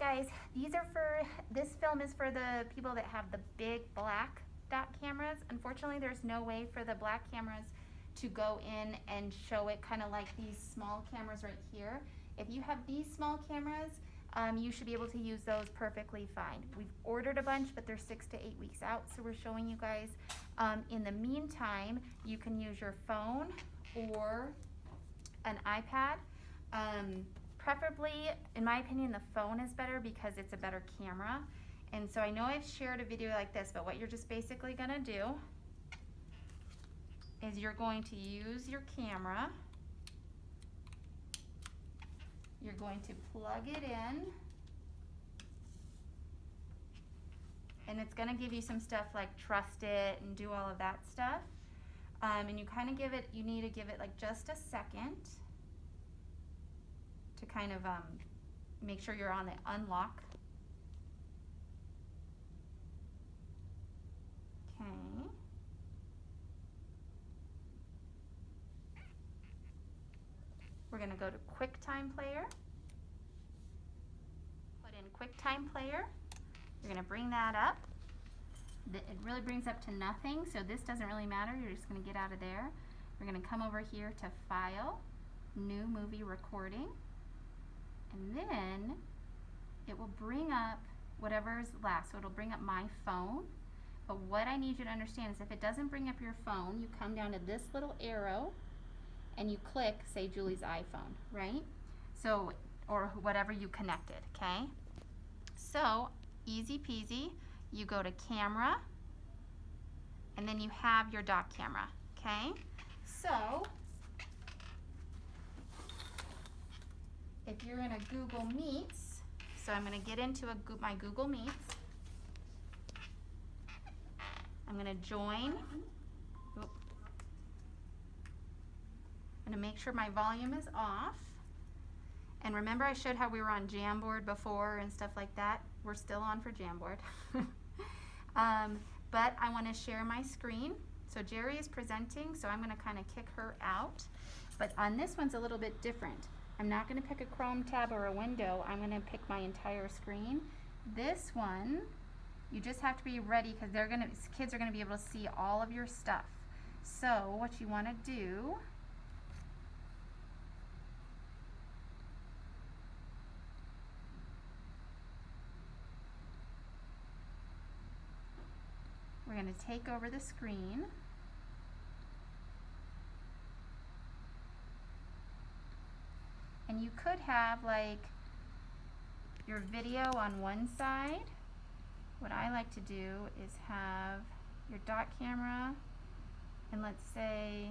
guys, this film is for the people that have the big black dot cameras. Unfortunately, there's no way for the black cameras to go in and show it kind of like these small cameras right here. If you have these small cameras, you should be able to use those perfectly fine. We've ordered a bunch, but they're 6 to 8 weeks out, so we're showing you guys. In the meantime, you can use your phone or an iPad. Preferably, in my opinion, the phone is better because it's a better camera. And so I know I've shared a video like this, but what you're just basically gonna do is you're going to use your camera. You're going to plug it in. And it's gonna give you some stuff like trust it and do all of that stuff. And you kind of you need to give it like just a second to kind of make sure you're on the unlock. Okay. We're gonna go to QuickTime Player. Put in QuickTime Player. You're gonna bring that up. It really brings up to nothing, so this doesn't really matter. You're just gonna get out of there. We're gonna come over here to File, New Movie Recording, and then it will bring up whatever is last. So it'll bring up my phone. But what I need you to understand is if it doesn't bring up your phone, you come down to this little arrow and you click, say, Julie's iPhone, right? So, or whatever you connected, okay? So, easy peasy, you go to Camera, and then you have your dock camera, okay? So, if you're in a Google Meets, so I'm gonna get into my Google Meets. I'm gonna join. Oop. I'm gonna make sure my volume is off. And remember I showed how we were on Jamboard before and stuff like that? We're still on for Jamboard. But I wanna share my screen. So Jerry is presenting, so I'm gonna kind of kick her out. But on this one's a little bit different. I'm not gonna pick a Chrome tab or a window. I'm gonna pick my entire screen. This one, you just have to be ready because kids are gonna be able to see all of your stuff. So what you wanna do, we're gonna take over the screen. And you could have like your video on one side. What I like to do is have your dot camera, and let's say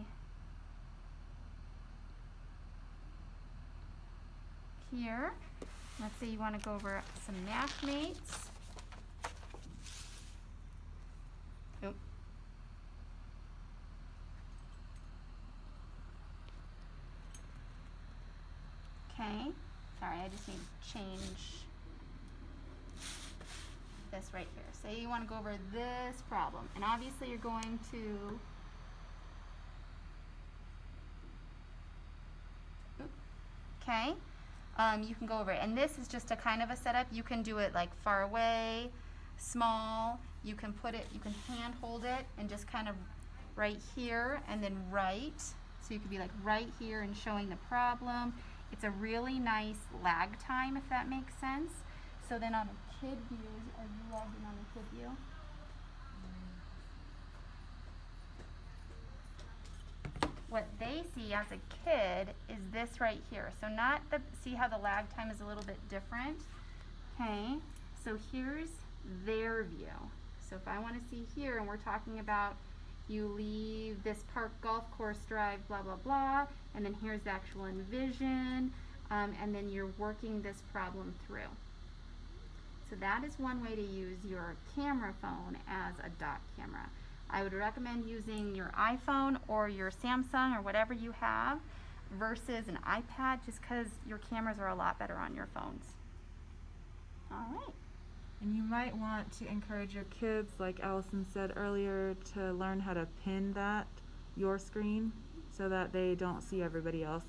here, let's say you want to go over some mathmates. Nope. Okay, sorry, I just need to change this right here. Say you want to go over this problem, and obviously you're going to okay, you can go over it, and this is just a kind of a setup. You can do it like far away, small. You can put it, you can hand hold it and just kind of right here and then right, so you could be like right here and showing the problem. It's a really nice lag time, if that makes sense. So then on a kid view, are you logged in on the kid view? What they see as a kid is this right here. So see how the lag time is a little bit different? Okay, so here's their view. So if I want to see here, and we're talking about you leave this park golf course drive, blah, blah, blah, and then here's the actual envision, and then you're working this problem through. So that is one way to use your camera phone as a dock camera. I would recommend using your iPhone or your Samsung or whatever you have versus an iPad, just because your cameras are a lot better on your phones. All right. And you might want to encourage your kids, like Allison said earlier, to learn how to pin your screen so that they don't see everybody else.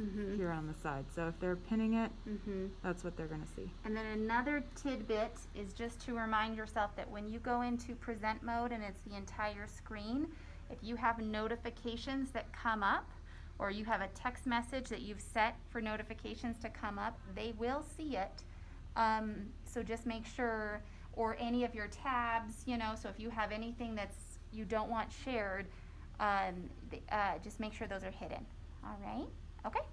Mhm. here on the side. So if they're pinning it, Mhm. that's what they're going to see. And then another tidbit is just to remind yourself that when you go into present mode and it's the entire screen, if you have notifications that come up, or you have a text message that you've set for notifications to come up, they will see it. So just make sure, or any of your tabs, you know, so if you have anything that's you don't want shared, just make sure those are hidden. All right? Okay?